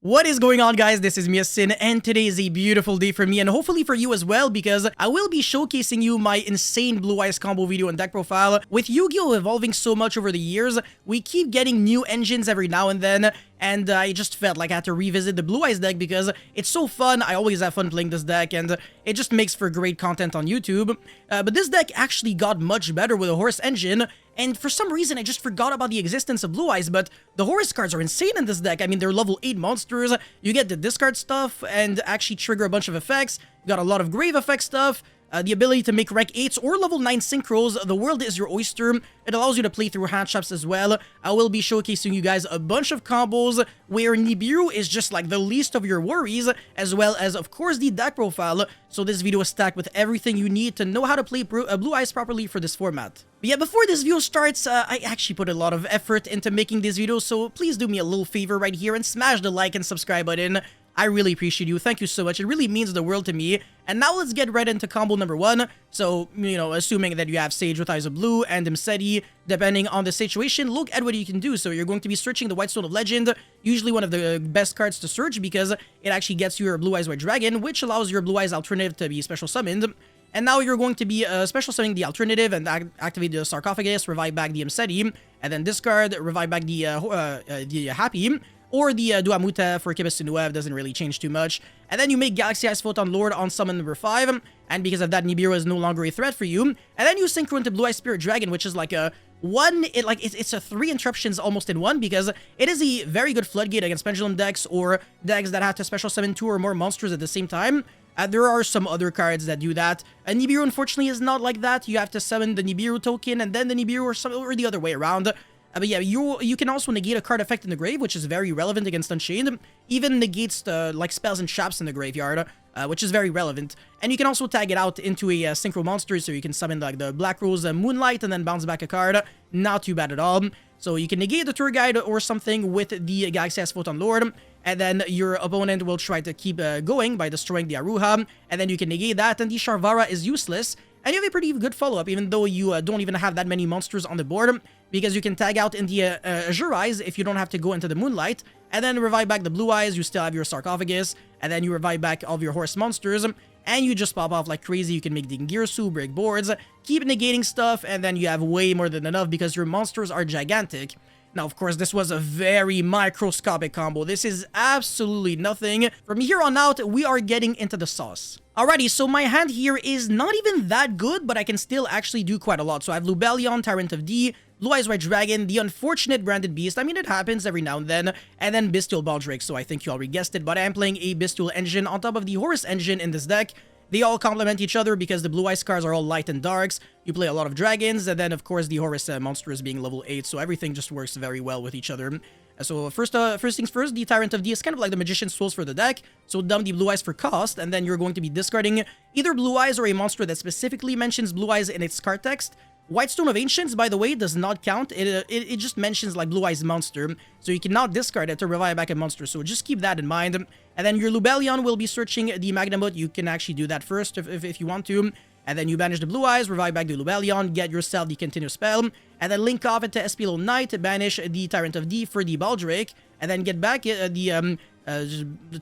What is going on, guys? This is Sin, and today is a beautiful day for me and hopefully for you as well, because I will be showcasing you my insane Blue Eyes combo video and deck profile. With Yu-Gi-Oh! Evolving so much over the years, we keep getting new engines every now and then, and I just felt like I had to revisit the Blue Eyes deck because it's so fun. I always have fun playing this deck, and it just makes for great content on YouTube. But this deck actually got much better with a Horse engine, and for some reason I just forgot about the existence of Blue Eyes, but the Horse cards are insane in this deck. I mean, they're level 8 monsters, you get the discard stuff, and actually trigger a bunch of effects. You got a lot of grave effect stuff, the ability to make rank 8s or level 9 synchros. The world is your oyster. It allows you to play through hand traps as well. I will be showcasing you guys a bunch of combos where NIBIRU is just like the least of your worries, as well as, of course, the deck profile. So this video is stacked with everything you need to know how to play Blue Eyes properly for this format. But yeah, before this video starts, I actually put a lot of effort into making this video, so please do me a little favor right here and smash the like and subscribe button. I really appreciate you. Thank you so much. It really means the world to me. And now let's get right into combo number 1. So, you know, assuming that you have Sage with Eyes of Blue and Imseti, depending on the situation, look at what you can do. So you're going to be searching the White Stone of Legend, usually one of the best cards to search because it actually gets you your Blue Eyes White Dragon, which allows your Blue Eyes alternative to be special summoned. And now you're going to be special summoning the alternative and activate the Sarcophagus, revive back the Imseti, and then discard, revive back the Happy. Or the Duamuta for Kibesunuev doesn't really change too much. And then you make Galaxy Eyes Photon Lord on summon number 5, and because of that, NIBIRU is no longer a threat for you. And then you synchro into Blue Eyes Spirit Dragon, which is like a it's a 3 interruptions almost in one, because it is a very good floodgate against pendulum decks or decks that have to special summon 2 or more monsters at the same time. There are some other cards that do that. NIBIRU unfortunately is not like that. You have to summon the NIBIRU token and then the NIBIRU or the other way around. But yeah, you can also negate a card effect in the grave, which is very relevant against Unchained. Even negates like spells and traps in the graveyard, which is very relevant. And you can also tag it out into a synchro monster, so you can summon like the Black Rose Moonlight and then bounce back a card. Not too bad at all. So you can negate the Tour Guide or something with the Galaxy Eyes Photon Lord, and then your opponent will try to keep going by destroying the Aruha, and then you can negate that, and the Sharvara is useless. And you have a pretty good follow-up, even though you don't even have that many monsters on the board, because you can tag out in the Azure Eyes if you don't have to go into the Moonlight, and then revive back the Blue Eyes. You still have your Sarcophagus, and then you revive back all of your Horse monsters, and you just pop off like crazy. You can make Dingirsu, break boards, keep negating stuff, and then you have way more than enough because your monsters are gigantic. Now, of course, this was a very microscopic combo. This is absolutely nothing. From here on out, we are getting into the sauce. Alrighty, so my hand here is not even that good, but I can still actually do quite a lot. So I have Lubellion, Tyrant of D, Blue Eyes White Dragon, the unfortunate Branded Beast. I mean, it happens every now and then Bestial Baldric. So I think you already guessed it, but I am playing a Bestial engine on top of the Horus engine in this deck. They all complement each other because the Blue Eyes cards are all light and darks. You play a lot of dragons, and then, of course, the Horus monster is being level 8, so everything just works very well with each other. So first things first, the Tyrant of D is kind of like the Magician's Tools for the deck, so dump the Blue Eyes for cost, and then you're going to be discarding either Blue Eyes or a monster that specifically mentions Blue Eyes in its card text. White Stone of Ancients, by the way, does not count. It just mentions like Blue Eyes monster, so you cannot discard it to revive back a monster, so just keep that in mind. And then your Lubellion will be searching the Magnamut. You can actually do that first if you want to. And then you banish the Blue Eyes, revive back the Lubellion, get yourself the Continuous Spell, and then link off it to SP Knight, banish the Tyrant of D for the Baldric, and then get back the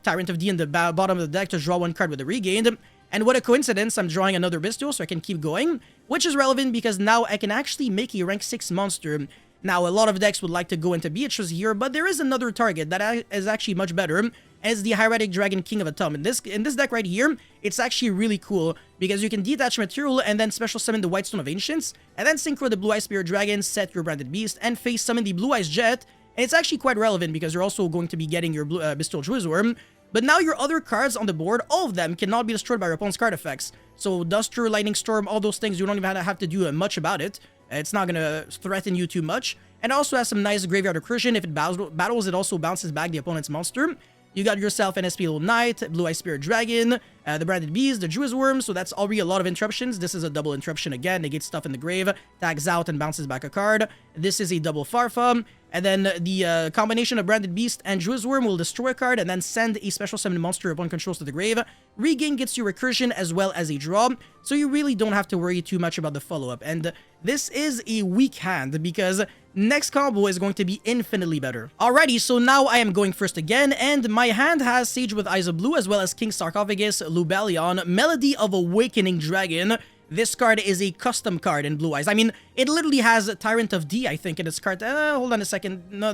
Tyrant of D in the bottom of the deck to draw 1 card with a Regained. And what a coincidence, I'm drawing another Bestial, so I can keep going, which is relevant because now I can actually make a rank 6 monster. Now, a lot of decks would like to go into Beatrice here, but there is another target that is actually much better, as the Hieratic Dragon King of Atom. In this deck right here, it's actually really cool, because you can detach material and then special summon the White Stone of Ancients, and then synchro the Blue Eyes Spirit Dragon, set your Branded Beast, and face summon the Blue Eyes Jet. And it's actually quite relevant because you're also going to be getting your Bestial Druisworm. But now your other cards on the board, all of them cannot be destroyed by your opponent's card effects. So Duster, Lightning Storm, all those things, you don't even have to do much about it. It's not going to threaten you too much. And also has some nice Graveyard Recursion. If it battles, it also bounces back the opponent's monster. You got yourself an SP Knight, Blue Eyes Spirit Dragon, the Branded Beast, the Druisworm, so that's already a lot of interruptions. This is a double interruption again, negates stuff in the grave, tags out and bounces back a card. This is a double Farfa, and then the combination of Branded Beast and Druisworm will destroy a card and then send a special summon monster upon controls to the grave, Regain gets you recursion as well as a draw, so you really don't have to worry too much about the follow-up. And this is a weak hand because next combo is going to be infinitely better. Alrighty, so now I am going first again, and my hand has Sage with Eyes of Blue as well as King Sarcophagus, Lubellion, Melody of Awakening Dragon. This card is a custom card in Blue Eyes. I mean, it literally has Tyrant of D, I think, in its card. Hold on a second. No,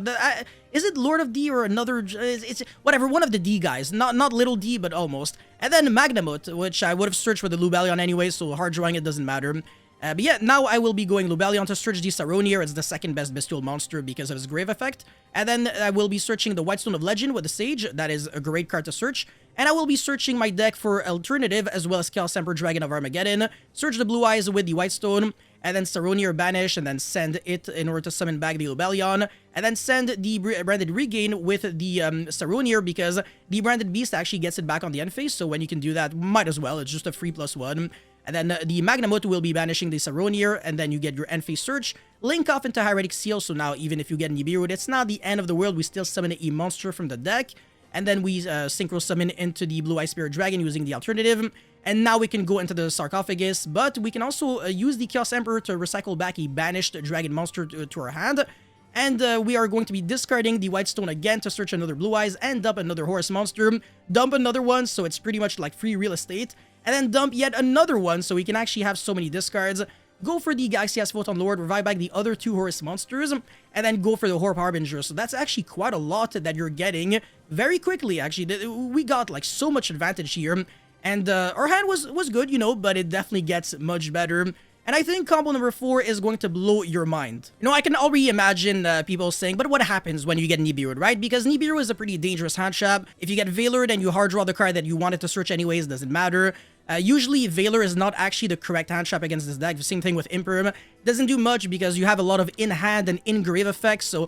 is it Lord of D or another? It's whatever, one of the D guys. Not Little D, but almost. And then Magnamut, which I would have searched for the Lubellion anyway, so hard drawing it doesn't matter. But yeah, now I will be going Lubellion to search the Saronir. It's the second best bestial monster because of his Grave effect. And then I will be searching the Whitestone of Legend with the Sage. That is a great card to search. And I will be searching my deck for Alternative as well as Chaos Emperor Dragon of Armageddon. Search the Blue Eyes with the Whitestone. And then Saronir banish and then send it in order to summon back the Lubellion. And then send the Branded Regain with the Saronir because the Branded Beast actually gets it back on the end phase. So when you can do that, might as well. It's just a free +1. And then the Magnamut will be banishing the Saronir, and then you get your end phase search. Link off into Hieratic Seal, so now even if you get NIBIRU, it's not the end of the world. We still summon a monster from the deck. And then we Synchro Summon into the Blue Eye Spirit Dragon using the Alternative. And now we can go into the Sarcophagus, but we can also use the Chaos Emperor to recycle back a banished Dragon monster to our hand. And we are going to be discarding the Whitestone again to search another Blue Eyes and dump another Horus monster. Dump another one, so it's pretty much like free real estate. And then dump yet another one, so we can actually have so many discards. Go for the Galaxias Photon Lord, revive back the other two Horus monsters, and then go for the Horb Harbinger. So that's actually quite a lot that you're getting very quickly, actually. We got like so much advantage here. And our hand was good, you know, but it definitely gets much better. And I think combo number 4 is going to blow your mind. You know, I can already imagine people saying, but what happens when you get NIBIRU, right? Because NIBIRU is a pretty dangerous hand trap. If you get Veilored and you hard draw the card that you wanted to search anyways, doesn't matter. Usually, Veiler is not actually the correct hand trap against this deck. The same thing with Imperm. Doesn't do much because you have a lot of in-hand and in-grave effects. So,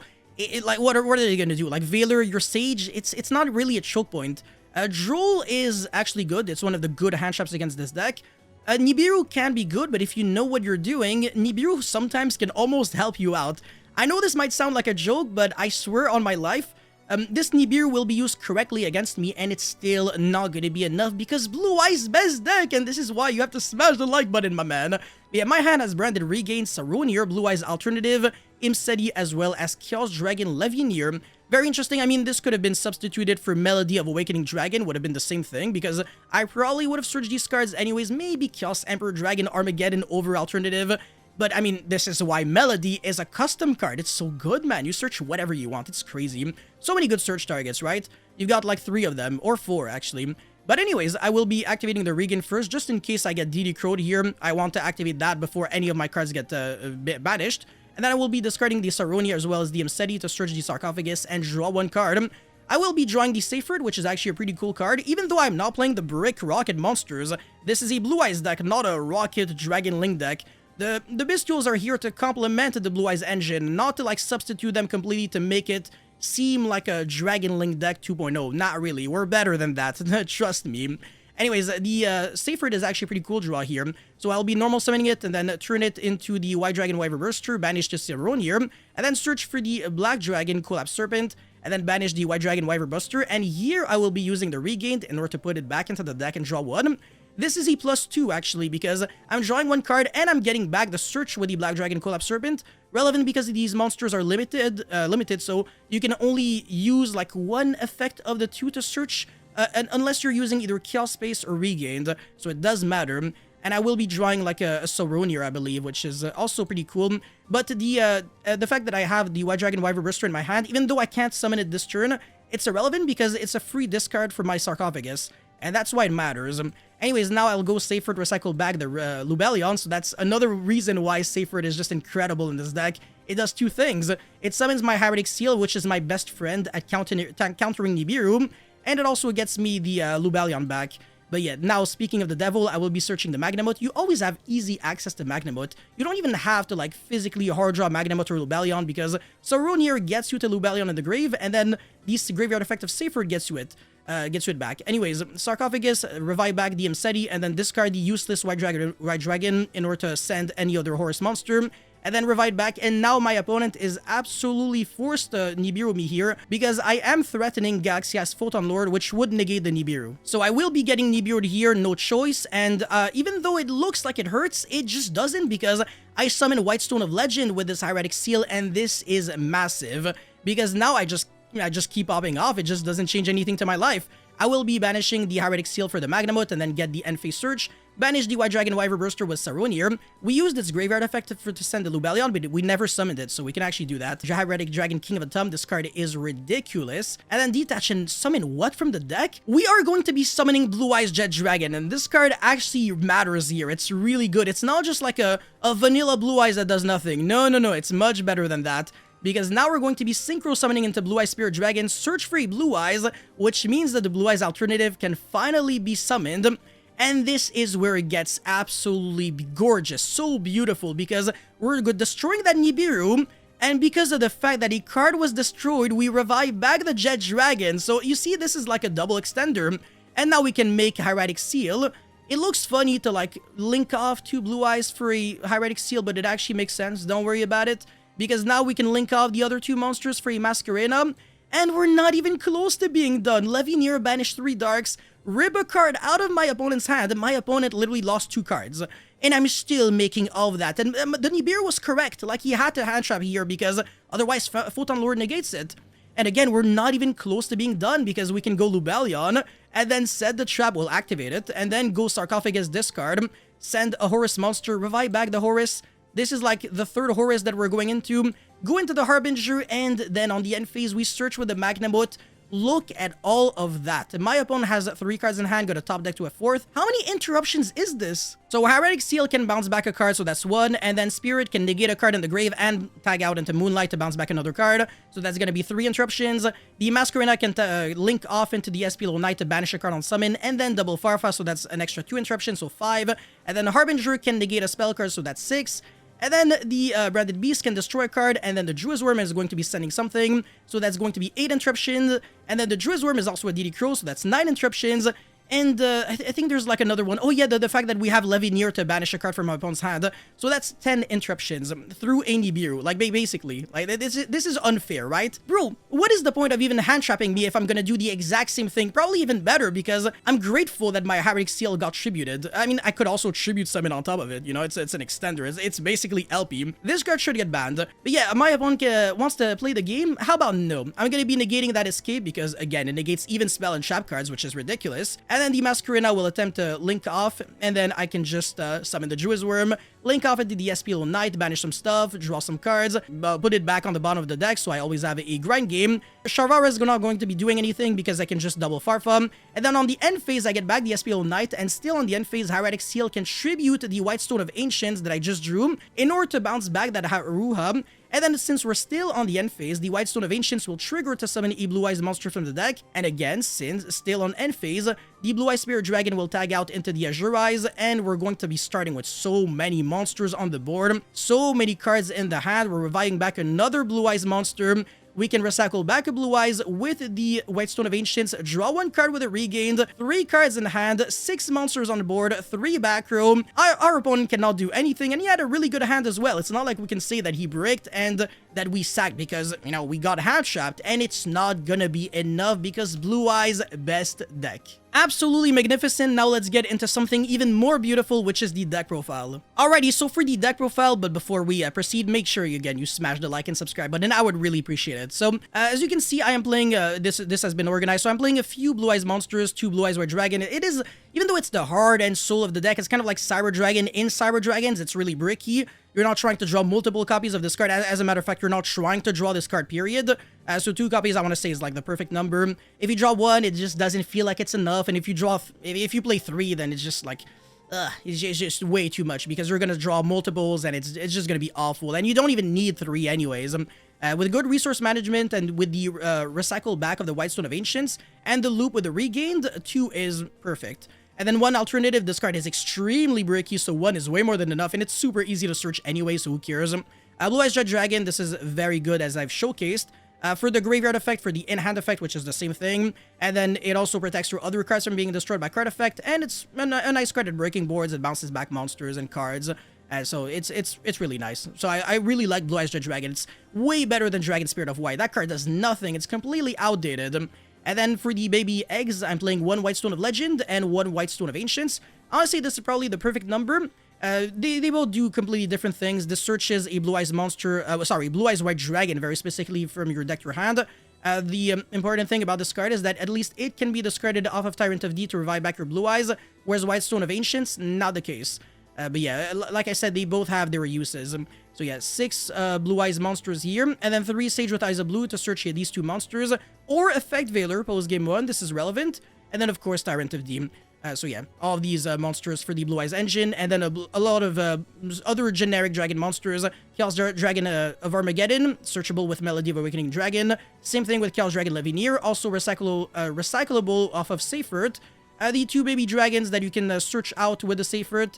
like, what are they going to do? Like, Veiler, your Sage, it's not really a choke point. Droll is actually good. It's one of the good hand traps against this deck. NIBIRU can be good, but if you know what you're doing, NIBIRU sometimes can almost help you out. I know this might sound like a joke, but I swear on my life, this NIBIRU will be used correctly against me, and it's still not going to be enough because Blue Eye's best deck, and this is why you have to smash the like button, my man. Yeah, my hand has Branded Regain, Saronir, Blue Eye's Alternative, Imseti, as well as Chaos Dragon Levianir. Very interesting. I mean, this could have been substituted for Melody of Awakening Dragon, would have been the same thing, because I probably would have searched these cards anyways. Maybe Chaos Emperor Dragon Armageddon over Alternative. But, I mean, this is why Melody is a custom card. It's so good, man. You search whatever you want. It's crazy. So many good search targets, right? You've got like 3 of them, or 4, actually. But anyways, I will be activating the Regain first, just in case I get DD Crowed here. I want to activate that before any of my cards get banished. And then I will be discarding the Saronia as well as the Imseti to search the Sarcophagus and draw 1 card. I will be drawing the Seyfried, which is actually a pretty cool card, even though I'm not playing the Brick Rocket monsters. This is a Blue Eyes deck, not a Rocket Dragon Link deck. The Bestials are here to complement the Blue Eyes engine, not to like substitute them completely to make it seem like a Dragon Link deck 2.0. Not really, we're better than that, trust me. Anyways, the Seyfried is actually a pretty cool draw here. So I'll be normal summoning it and then turn it into the White Dragon Wyver Burster, banish the Saronir, and then search for the Black Dragon Collapse Serpent, and then banish the White Dragon Wyver Buster. And here I will be using the Regained in order to put it back into the deck and draw 1. This is a +2 actually, because I'm drawing 1 card and I'm getting back the search with the Black Dragon Collapse Serpent. Relevant because these monsters are limited, so you can only use like 1 effect of the 2 to search. And unless you're using either Chaos Space or Regained, so it does matter. And I will be drawing like a Saronir, I believe, which is also pretty cool. But the fact that I have the White Dragon Wyver Burster in my hand, even though I can't summon it this turn, it's irrelevant because it's a free discard for my Sarcophagus. And that's why it matters. Anyways, now I'll go Seyfried, recycle back the Lubellion, so that's another reason why Seyfried is just incredible in this deck. It does 2 things. It summons my Hieratic Seal, which is my best friend at countering NIBIRU, and it also gets me the Lubellion back. But yeah, now speaking of the devil, I will be searching the Magnamut. You always have easy access to Magnamut. You don't even have to like physically hard draw Magnamut or Lubellion because Saronir gets you to Lubellion in the grave, and then this graveyard effect of Seyfried gets you it back. Anyways, Sarcophagus, revive back the Imseti, and then discard the useless White Dragon in order to send any other Horus monster. and then revive back, and now my opponent is absolutely forced to Nibiru me here because I am threatening Galaxia's Photon Lord, which would negate the Nibiru. So I will be getting Nibiru'd here, no choice, and even though it looks like it hurts, it just doesn't because I summon White Stone of Legend with this Hieratic Seal, and this is massive because now I just keep popping off. It just doesn't change anything to my life. I will be banishing the Hieratic Seal for the Magnamut and then get the end phase search. Banish the White Dragon Wyver Burster with Saronir. We used its graveyard effect to send the Lubellion, but we never summoned it, so we can actually do that. Hieratic Dragon King of the Thumb, this card is ridiculous. And then detach and summon what from the deck? We are going to be summoning Blue Eyes Jet Dragon, and this card actually matters here. It's really good. It's not just like a vanilla Blue Eyes that does nothing. No, it's much better than that. Because now we're going to be synchro summoning into Blue Eyes Spirit Dragon, search for a Blue Eyes, which means that the Blue Eyes alternative can finally be summoned. And this is where it gets absolutely gorgeous, so beautiful, because we're destroying that Nibiru, and because of the fact that a card was destroyed, we revive back the Jet Dragon. So you see, this is like a double extender, and now we can make Hieratic Seal. It looks funny to like link off two Blue Eyes for a Hieratic Seal, but it actually makes sense, don't worry about it. Because now we can link off the other two monsters for a Masquerena, and we're not even close to being done. Levineer banished 3 Darks, rip a card out of my opponent's hand. My opponent literally lost 2 cards, and I'm still making all of that. And the Nibiru was correct, like he had to hand trap here because otherwise Photon Lord negates it. And again, we're not even close to being done because we can go Lubellion, and then set the trap, will activate it, and then go Sarcophagus discard, send a Horus monster, revive back the Horus. This is like the 3rd Horus that we're going into. Go into the Harbinger, and then on the end phase, we search with the Magnamut. Look at all of that. My opponent has 3 cards in hand, got a top deck to a 4th. How many interruptions is this? So Hieratic Seal can bounce back a card, so that's 1. And then Spirit can negate a card in the grave and tag out into Moonlight to bounce back another card. So that's going to be 3 interruptions. The Masquerena can link off into the SP Little Knight to banish a card on summon, and then double Farfa, so that's an extra 2 interruptions, so 5. And then the Harbinger can negate a spell card, so that's 6. And then the Branded Beast can destroy a card, and then the Druid's Worm is going to be sending something, so that's going to be 8 interruptions. And then the Druid's Worm is also a DD Crow, so that's 9 interruptions. And I think there's like another one. Oh yeah, the fact that we have Levineer to banish a card from my opponent's hand. So that's 10 interruptions through a Nibiru. Like basically, like this is unfair, right? Bro, what is the point of even hand trapping me if I'm gonna do the exact same thing? Probably even better, because I'm grateful that my Hieratic Seal got tributed. I mean, I could also tribute summon on top of it. You know, it's an extender. It's basically LP. This card should get banned. But yeah, my opponent wants to play the game. How about no? I'm gonna be negating that escape because again, it negates even spell and trap cards, which is ridiculous. And then the Masquerena will attempt to link off, and then I can just summon the Druid's Worm, link off into the SP Little Knight, banish some stuff, draw some cards, put it back on the bottom of the deck, so I always have a grind game. Sharvara is not going to be doing anything because I can just double Farfa. And then on the end phase, I get back the SP Little Knight, and still on the end phase, Hieratic Seal can tribute the White Stone of Ancients that I just drew in order to bounce back that Haruha. And then since we're still on the end phase, the White Stone of Ancients will trigger to summon a Blue Eyes monster from the deck. And again, since still on end phase, the Blue Eyes Spirit Dragon will tag out into the Azure Eyes, and we're going to be starting with so many monsters on the board, so many cards in the hand. We're reviving back another Blue Eyes monster. We can recycle back a Blue Eyes with the White Stone of Ancients, draw 1 card with a regained, 3 cards in hand, 6 monsters on the board, 3 back row. Our opponent cannot do anything, and he had a really good hand as well. It's not like we can say that he bricked and that we sacked because, you know, we got hand trapped, and it's not gonna be enough because Blue Eyes best deck. Absolutely magnificent. Now let's get into something even more beautiful, which is the deck profile. Alrighty, so for the deck profile, but before we proceed, make sure you smash the like and subscribe button. I would really appreciate it. So as you can see, I am playing this has been organized. So I'm playing a few Blue Eyes monsters, 2 Blue Eyes White Dragon. It is, even though it's the heart and soul of the deck, it's kind of like Cyber Dragon in Cyber Dragons. It's really bricky. You're not trying to draw multiple copies of this card. As a matter of fact, you're not trying to draw this card, period. So 2 copies, I want to say, is like the perfect number. If you draw 1, it just doesn't feel like it's enough. And if you play 3, then it's just like, it's just way too much because you're going to draw multiples and it's just going to be awful. And you don't even need 3 anyways. With good resource management and with the recycle back of the White Stone of Ancients and the loop with the regained, 2 is perfect. And then 1 alternative, this card is extremely bricky, so 1 is way more than enough, and it's super easy to search anyway, so who cares? Blue Eyes Jet Dragon, this is very good as I've showcased. For the graveyard effect, for the in-hand effect, which is the same thing, and then it also protects your other cards from being destroyed by card effect, and it's a nice card at breaking boards. It bounces back monsters and cards. So it's really nice. So I really like Blue Eyes Red Dragon. It's way better than Dragon Spirit of White. That card does nothing. It's completely outdated. And then for the baby eggs, I'm playing 1 White Stone of Legend and 1 White Stone of Ancients. Honestly, this is probably the perfect number. They both do completely different things. This searches a Blue Eyes monster, Blue Eyes White Dragon, very specifically from your deck to your hand. The important thing about this card is that at least it can be discarded off of Tyrant of D to revive back your Blue Eyes, whereas White Stone of Ancients, not the case. But yeah, like I said, they both have their uses. So yeah, 6 Blue Eyes monsters here, and then 3 Sage with Eyes of Blue to search these 2 monsters, or Effect Veiler post-game 1, this is relevant, and then of course Tyrant of D. So yeah, all of these monsters for the Blue Eyes engine, and then a lot of other generic dragon monsters. Chaos Dragon of Armageddon, searchable with Melody of Awakening Dragon. Same thing with Chaos Dragon Levineer, also recyclable off of Seifert. The 2 baby dragons that you can search out with the Seifert.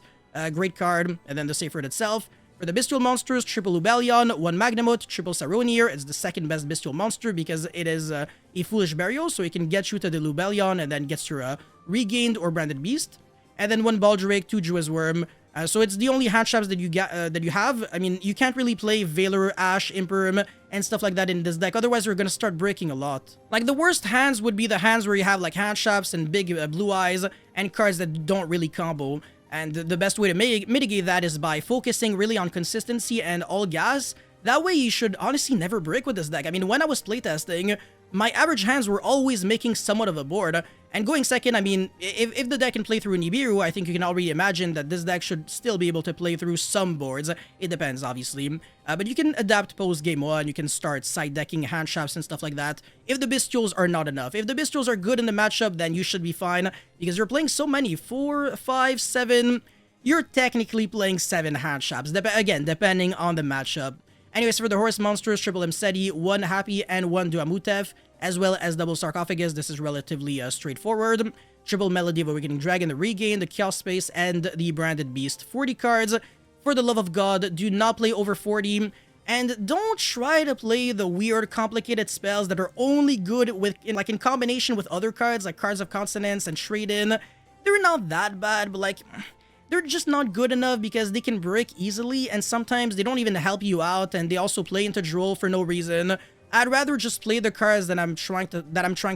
Great card, and then the Seifert itself. For the Bestial monsters, triple Lubellion, 1 Magnamut, triple Saronir. It's the second best Bestial monster because it is a Foolish Burial, so it can get you to the Lubellion and then gets your Regained or Branded Beast. And then 1 Baldric, 2 Jew's Worm. So it's the only hand traps that you have. I mean, you can't really play Veiler, Ash, Imperm, and stuff like that in this deck. Otherwise, you're gonna start breaking a lot. Like, the worst hands would be the hands where you have, like, hand traps and big Blue Eyes and cards that don't really combo. And the best way to mitigate that is by focusing really on consistency and all gas. That way you should honestly never break with this deck. I mean, when I was playtesting, my average hands were always making somewhat of a board. And going second, I mean, if the deck can play through NIBIRU, I think you can already imagine that this deck should still be able to play through some boards. It depends, obviously. But you can adapt post-game 1, you can start side-decking hand traps and stuff like that. If the Bestials are not enough. If the Bestials are good in the matchup, then you should be fine. Because you're playing so many, 4, 5, 7... You're technically playing 7 hand traps, again, depending on the matchup. Anyways, for the horse monsters, triple Mseti, 1 Happy and 1 Duamutef, as well as double Sarcophagus. This is relatively straightforward. Triple Melody of Awakening Dragon, the Regain, the Chaos Space, and the Branded Beast. 40 cards. For the love of God, do not play over 40. And don't try to play the weird, complicated spells that are only good in combination with other cards, like Cards of Consonance and Trade-In. They're not that bad, but like... They're just not good enough because they can break easily, and sometimes they don't even help you out, and they also play into Droll for no reason. I'd rather just play the cards that I'm trying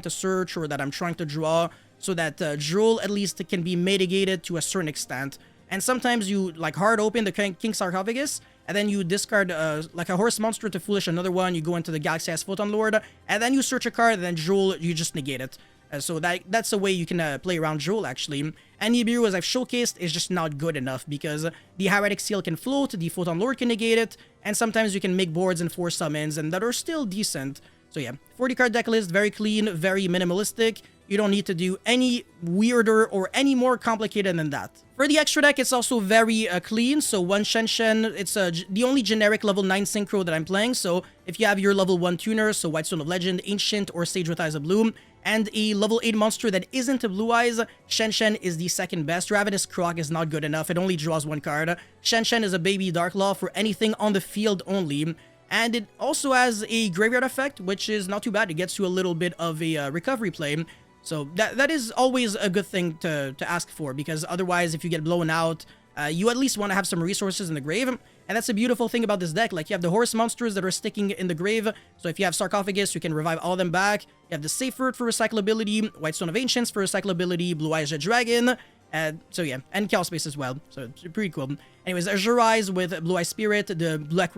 to search or that I'm trying to draw, so that Droll at least can be mitigated to a certain extent. And sometimes you like hard open the King Sarcophagus, and then you discard like a horse monster to foolish another one. You go into the Galaxy Eyes Photon Lord, and then you search a card, and then Droll, you just negate it. So that's a way you can play around Droll, actually. And NIBIRU, as I've showcased, is just not good enough because the Hieratic Seal can float, the Photon Lord can negate it, and sometimes you can make boards and force summons and that are still decent. So yeah, 40 card deck list, very clean, very minimalistic. You don't need to do any weirder or any more complicated than that. For the extra deck, it's also very clean. So 1 Shen Shen, it's the only generic level 9 synchro that I'm playing. So if you have your level 1 tuner, so White Stone of Legend, Ancient, or Sage with Eyes of Blue, and a level 8 monster that isn't a Blue Eyes, Shen Shen is the second best. Ravenous Croc is not good enough. It only draws 1 card. Shen Shen is a baby Dark Law for anything on the field only. And it also has a graveyard effect, which is not too bad. It gets you a little bit of a recovery play. So that is always a good thing to ask for, because otherwise, if you get blown out, you at least want to have some resources in the grave. And that's a beautiful thing about this deck. Like, you have the horse monsters that are sticking in the grave. So if you have Sarcophagus, you can revive all of them back. You have the Seifert for recyclability, White Stone of Ancients for recyclability, Blue Eyes Red Dragon. So yeah, and Chaos Space as well. So it's pretty cool. Anyways, Azure Eyes with Blue Eye Spirit, the Black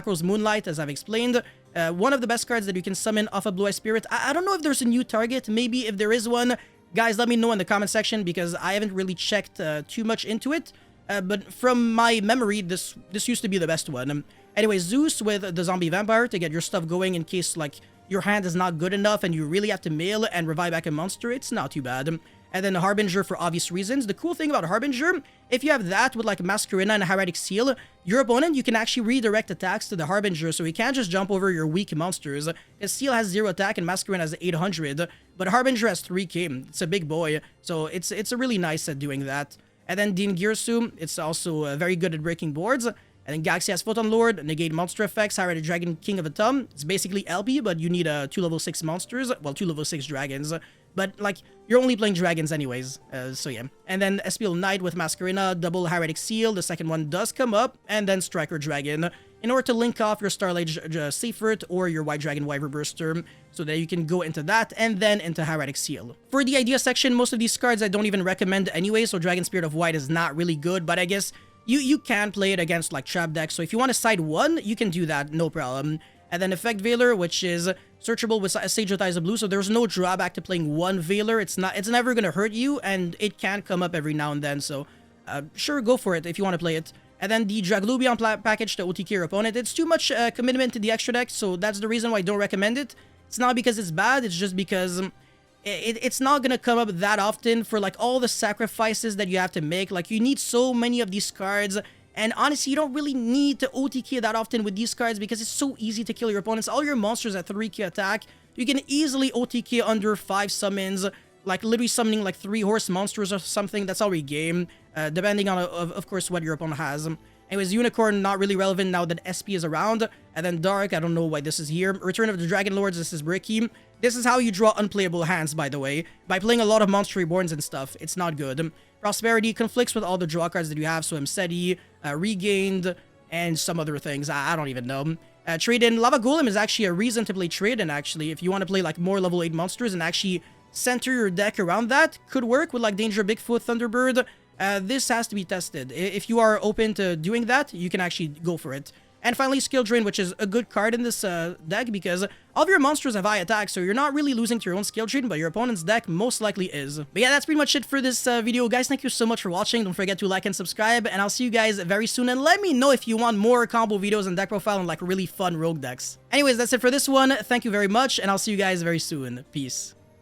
Rose Moonlight, as I've explained. One of the best cards that you can summon off of Blue Eye Spirit. I don't know if there's a new target. Maybe if there is one, guys, let me know in the comment section, because I haven't really checked too much into it. But from my memory, this used to be the best one. Anyway, Zeus with the Zombie Vampire to get your stuff going in case, like, your hand is not good enough and you really have to mail and revive back a monster. It's not too bad. And then Harbinger for obvious reasons. The cool thing about Harbinger, if you have that with like Masquerena and Hieratic Seal, your opponent, you can actually redirect attacks to the Harbinger, so he can't just jump over your weak monsters. Because Seal has 0 attack and Masquerena has 800, but Harbinger has 3k. It's a big boy, so it's a really nice at doing that. And then Dean Girsu, it's also very good at breaking boards. And then Galaxy has Photon Lord, negate monster effects, Hieratic Dragon, King of Atom. It's basically LP, but you need 2 level 6 monsters, well, 2 level 6 dragons. but like you're only playing dragons anyways, so yeah. And then Espial Knight with Masquerena, double Hieratic Seal, the second one does come up, and then Striker Dragon in order to link off your Starlight Seifert or your White Dragon Wyver Burster, so that you can go into that and then into Hieratic Seal. For the idea section, most of these cards I don't even recommend anyway, so Dragon Spirit of White is not really good, but I guess you can play it against like trap decks, so if you want to side one, you can do that, no problem. And then Effect Veiler, which is searchable with Sage of Ties of Blue, so there's no drawback to playing one Veiler. It's never gonna hurt you, and it can come up every now and then, so sure, go for it if you want to play it. And then the Draglubion package to OTK your opponent. It's too much commitment to the extra deck, so that's the reason why I don't recommend it. It's not because it's bad, it's just because it's not gonna come up that often for like all the sacrifices that you have to make. Like, you need so many of these cards, and honestly, you don't really need to OTK that often with these cards because it's so easy to kill your opponents. All your monsters at 3k attack, you can easily OTK under 5 summons, like literally summoning like 3 horse monsters or something. That's already game, depending on, of course, what your opponent has. Anyways, Unicorn, not really relevant now that SP is around. And then Dark, I don't know why this is here. Return of the Dragon Lords, this is Bricky. This is how you draw unplayable hands, by the way, by playing a lot of Monster Reborns and stuff. It's not good. Prosperity conflicts with all the draw cards that you have, so Mseti, Regained, and some other things. I don't even know. Trade-in, Lava Golem is actually a reason to play Trade-in, actually. If you want to play like more level 8 monsters and actually center your deck around that, could work with like Danger Bigfoot, Thunderbird. This has to be tested. If you are open to doing that, you can actually go for it. And finally, Skill Drain, which is a good card in this deck because all of your monsters have high attack, so you're not really losing to your own Skill Drain, but your opponent's deck most likely is. But yeah, that's pretty much it for this video. Guys, thank you so much for watching. Don't forget to like and subscribe, and I'll see you guys very soon. And let me know if you want more combo videos and deck profile and like really fun rogue decks. Anyways, that's it for this one. Thank you very much, and I'll see you guys very soon. Peace.